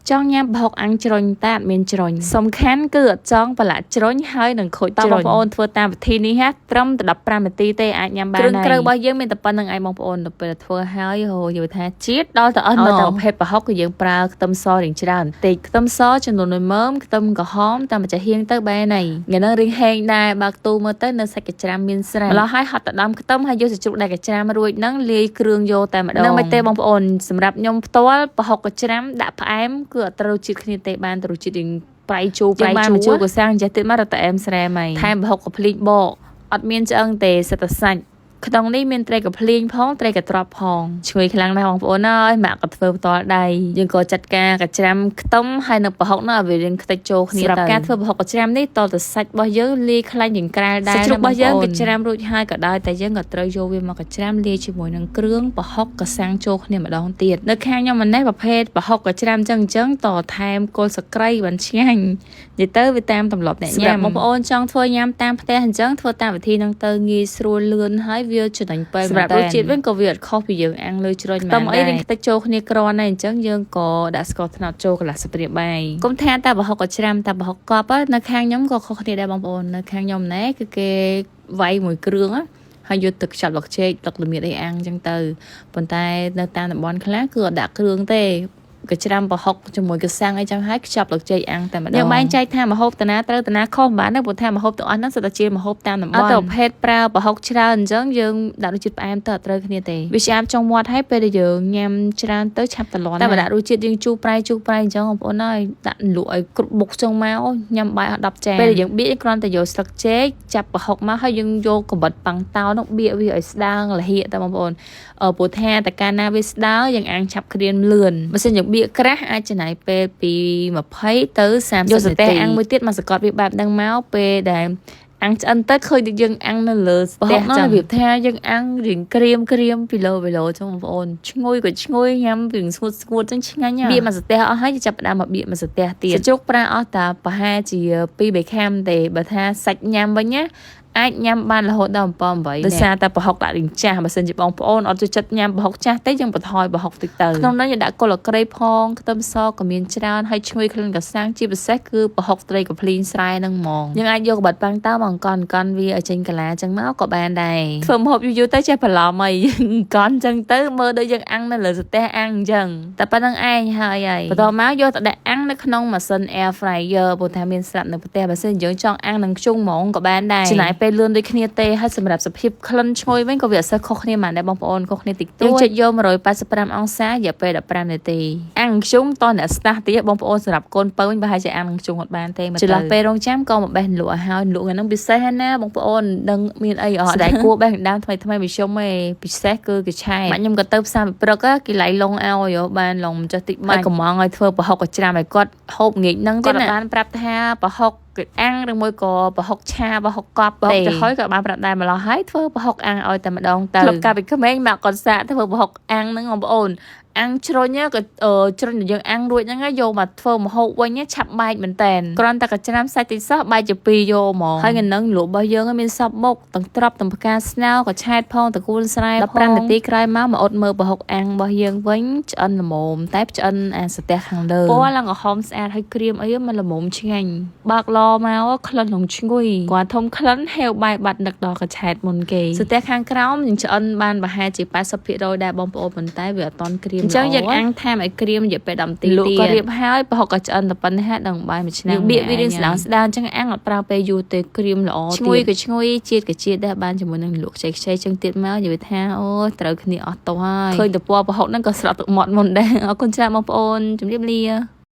ចង់ញ៉ាំប្រហុកអាំងជ្រុញតែអត់មានជ្រុញសំខាន់គឺអត់ចង់ប្រឡាក់ជ្រុញហើយនឹងខូចជ្រុញបងប្អូនធ្វើតាមវិធីនេះហ่ะត្រឹមតែ15នាទីទេអាចញ៉ាំបានហើយគ្រឿងរបស់យើងមានតែប៉ុណ្្នឹងឯងបងប្អូនទៅពេលធ្វើហើយយល់ថាជាតិដល់ទៅអស់នៅតែប្រភេទប្រហុកគឺយើងប្រើខ្ទឹមសរៀងច្រើនតិចខ្ទឹមសចំនួន1មើមខ្ទឹមក្រហមតាមម្ចាស់ហៀងទៅបែរណៃថ្ងៃហ្នឹងរៀងហេងដែរបើកទូមើលទៅនៅសាច់កាច្រាមមានស្រាម្ល៉េះហើយហត់ទៅដាំខ្ទឹមហើយយកសាច់ជ្រូកដែលកាច្រាមរួចហ្នឹងលាយគ្រឿងយកតែម្ដងហ្នឹងមិនទេបងប្អូនសម្រាប់ខ្ញុំផ្ទាល់ប្រហុកកាច្រាមដាក់ផ្អែមគឺអត់ត្រូវជាតិគ្នាទេបានទៅរសជាតិប្រៃជូរកសាំងចេះទៀតមករត់តែអែមស្រែមហើយថែមប្រហុកកាភ្លីងបកអត់មានឆ្អឹងទេសិតតែសាច់ក្នុងនេះមានត្រីកាភ្លៀងផងត្រីកាត្រប់ផងឈ្ងុយខ្លាំងណាស់បងប្អូនអើយម៉ាក់ក៏ធ្វើផ្ទាល់ដៃយើងក៏ចាត់ការកាច្រាមខ្ទឹមហើយនៅប្រហុកនោះឲ្យវារៀងខ្ទេចចូលគ្នាទៅសម្រាប់ការធ្វើប្រហុកកាច្រាមនេះតទៅសាច់របស់យើងលាយខ្លាញ់ជាងក្រែលដែរជ្រូករបស់យើងកាច្រាមរួចហើយក៏ដោយតែយើងក៏ត្រូវយកវាមកកាច្រាមលាយជាមួយនឹងគ្រឿងប្រហុកកសាំងចូលគ្នាម្ដងទៀតនៅខាងខ្ញុំម្នេះប្រភេទប្រហុកកាច្រាមអញ្ចឹងតថែមគល់សក្រីបានឆ្ងាញ់និយាយទៅវាតាមទម្លាប់អ្នកញ៉ាំបងប្អូនចង់ធ្វើញ៉ាំតាមផ្ទះអញ្ចឹងធ្វើតាមវិធីហ្នឹងទៅងាយស្រួលលឿនហើយវាចំណេញពេលសម្រាប់រសជាតិវិញក៏វាអត់ខុសពីយើងអាំងលើជ្រុញមកដែរអីរៀងខ្ទេចចូលគ្នាគ្រាន់តែអញ្ចឹងយើងក៏ដាក់ស្ករត្នោតចូលកន្លះស្ព្រាបាយកុំថាតែប្រហុកកាច្រាមតែប្រហុកកប់នៅខាងខ្ញុំក៏ខុសគ្នាដែរបងប្អូននៅខាងខ្ញុំណែគឺគេវាយមួយគ្រឿងហើយយកទឹកខ្ចប់ស្លឹកចេកទឹកល្មៀតអីអាំងអញ្ចឹងទៅប៉ុន្តែនៅតាមតំបន់ខ្លះគឺអត់ដាក់គ្រឿងទេកាច្រាមប្រហុកជាមួយកសាំងអីចឹងហើយខ្ចប់លឹកចេកអាំងតែម្ដងយើងបែងចែកថាម្ហូបតាណាត្រូវតាណាខុសបានទេព្រោះថាម្ហូបទាំងអស់ហ្នឹងសិតតែជាម្ហូបតាមតំបន់អត់ទៅប្រភេទប្រើប្រហុកច្រើនអញ្ចឹងយើងដាក់រសជាតិផ្អែមទៅអត់ត្រូវគ្នាទេវាឆ្អាបចុងមាត់ហើយពេលដែលយើងញ៉ាំច្រើនទៅឆាប់តលាន់តែបើដាក់រសជាតិយើងជូរប្រៃអញ្ចឹងបងប្អូនអើយដាក់លក់ឲ្យគ្រប់បុកចុងមកញ៉ាំបាយអស់10ចានពេលដែលយើងបៀកគ្រាន់តែយកស្លឹកចេកចាប់ប្រហុកមកហើយយើងយកកាំបិតប៉ាំងតោនោះបៀកវាឲ្យស្ដើងលហៀកតែបងប្អូនព្រោះថាតែកាលណាវាស្ដើងយើងអាំងឆាប់ក្រៀនលឿនបើសិនយើងបៀកក្រាស់អាចចំណាយពេលពី20ទៅ30យកសតេអាំងមួយទៀតមកសកត់វាបែបហ្នឹងមកពេលដែលអាំងឆ្អិនទៅឃើញតែយើងអាំងនៅលើស្ទះចឹងរបៀបថាយើងអាំងរៀងក្រៀមពីលោចឹងបងប្អូនឈ្ងុយក៏ឈ្ងុយញ៉ាំរៀងស្ងួតចឹងឆ្ងាញ់បៀកមកសតេអស់ហើយចាប់ផ្ដើមមកបៀកមកសតេទៀតជោគប្រាអស់តែប្រហែលជា2-3ខាំទេបើថាសាច់ញ៉ាំវិញណាអាចញ៉ាំបានរហូតដល់7-8ដោយសារតែប្រហុកដាក់រៀងចាស់បើសិនជាបងប្អូនអត់ចូលចិត្តញ៉ាំប្រហុកចាស់ទេយើងបន្ថយប្រហុកតិចទៅក្នុងនោះយើងដាក់គល់អក្រីផងខ្ទឹមសក៏មានច្រើនហើយឈ្ងុយក្លិនកសាំងជាពិសេសគឺប្រហុកត្រីកាភ្លីងស្រែហ្នឹងហ្មងយើងអាចយកកាបិតប៉ាំងតើមកអង្កន់វាឲ្យចេញកាឡាចឹងមកក៏បានដែរធ្វើម្ហូបយូរទៅចេះបន្លំអីអង្កន់ចឹងទៅមើលដូចយើងអាំងនៅលើសតេអាំងអញ្ចឹងតែប៉ុណ្្នឹងឯងហើយបន្ទាប់មកយកទៅដាក់អាំងនៅក្នុងម៉ាស៊ីន air fryer ព្រោះថាមានស្រាប់នៅផ្ទះបើសិនយើងចង់អាំងនឹងខ្ជុងហ្មងក៏បានដែរចំណាយពេលលឿនដូចគ្នាទេហើយសម្រាប់សភាពក្លិនឈ្ងុយវិញក៏វាអត់សូវខុសគ្នាប៉ុន្មានដែរបងប្អូនខុសគ្នាតិចតួចយើងចុចយក185អង្សាររយៈពេល15នាទីអាំងខ្ជុងតអ្នកស្ដាស់ទៀតបងប្អូនសម្រាប់កូនពៅវិញប្រហែលជាអាំងខ្ជុងអត់បានទេមកទៅចន្លោះពេលរងចាំក៏មកបេះលក់ឲ្យហើយលក់ថ្ងៃហ្នឹងពិសេសណាបងប្អូនដឹងមានអីអត់ស្ដាយគួរបេះដើមថ្មីវិជុំឯងពិសេសគឺកឆែកខ្ញុំក៏ទៅផ្សារព្រឹកគេឡៃលងឲ្យបានឡងចុះតិចមកកំងឲ្យធ្វើប្រហុកកាច្រាមឲ្យគាត់ហូបងាកហ្នឹងគាត់បានប្រាប់ថាប្រហុកអាំងឬមួយក៏ប្រហុកឆាប្រហុកកប់ប្រហុកចំហុយក៏បានប្រាប់ដែរម្ល៉េះហើយធ្វើប្រហុកអាំងឲ្យតែម្ដងទៅលោកកាពីក្មេងមកគាត់សាកធ្វើប្រហុកអាំងហ្នឹងបងប្អូនអាំងជ្រុញក៏ជ្រុញដែលយើងអាំងរួចហ្នឹងយកមកធ្វើម្ហូបវិញឆាប់បែកមែនតែនគ្រាន់តែកាច្រាមសាច់តិចសោះបែកជា2យកហ្មងហើយនឹងលក់របស់យើងមានសពមុខទាំងត្រប់ទាំងផ្កាស្នោក៏ឆែតផងតកូលស្រែ15នាទីក្រោយមកអត់មើលប្រហុកអាំងរបស់យើងវិញឆ្អិនល្មមតែឆ្អិនអាសតេខាងលើពណ៌ឡើងក្រហមស្អាតហើយក្រៀមអីมันល្មមឆ្ងាញ់បើកឡមកក្លិនក្នុងឈ្ងុយគាត់ធំក្លិនហេវបាយបាត់នឹកដល់កឆែតមុនគេសតេខាងក្រោមយើងឆ្អិនបានប្រហែលជា80%ដែរបងប្អូនប៉ុន្តែវាអត់តន់ក្រៀមអញ្ចឹងយើងអាំងថែមឲ្យក្រៀមរយៈពេល10នាទីទៀតលក់ក៏រៀបហើយប្រហុកក៏ឆ្អិនតែប៉ុណ្ណេះដល់បាយមួយឆ្នាំបៀកវារៀងស្ដើងអញ្ចឹងអាំងអត់ប្រើពេលយូរទេក្រៀមល្អឈ្ងុយក៏ឈ្ងុយជាតិក៏ជាតិដែរបានជាមួយនឹងលក់ខ្ចីអញ្ចឹងទៀតមកនិយាយថាអូត្រូវគ្នាអស់ទៅហើយឃើញតែពណ៌ប្រហុកហ្នឹងក៏ស្រក់ទឹកមាត់មុនដែរអរគុណច្រើនបងប្អូនជម្រាបលា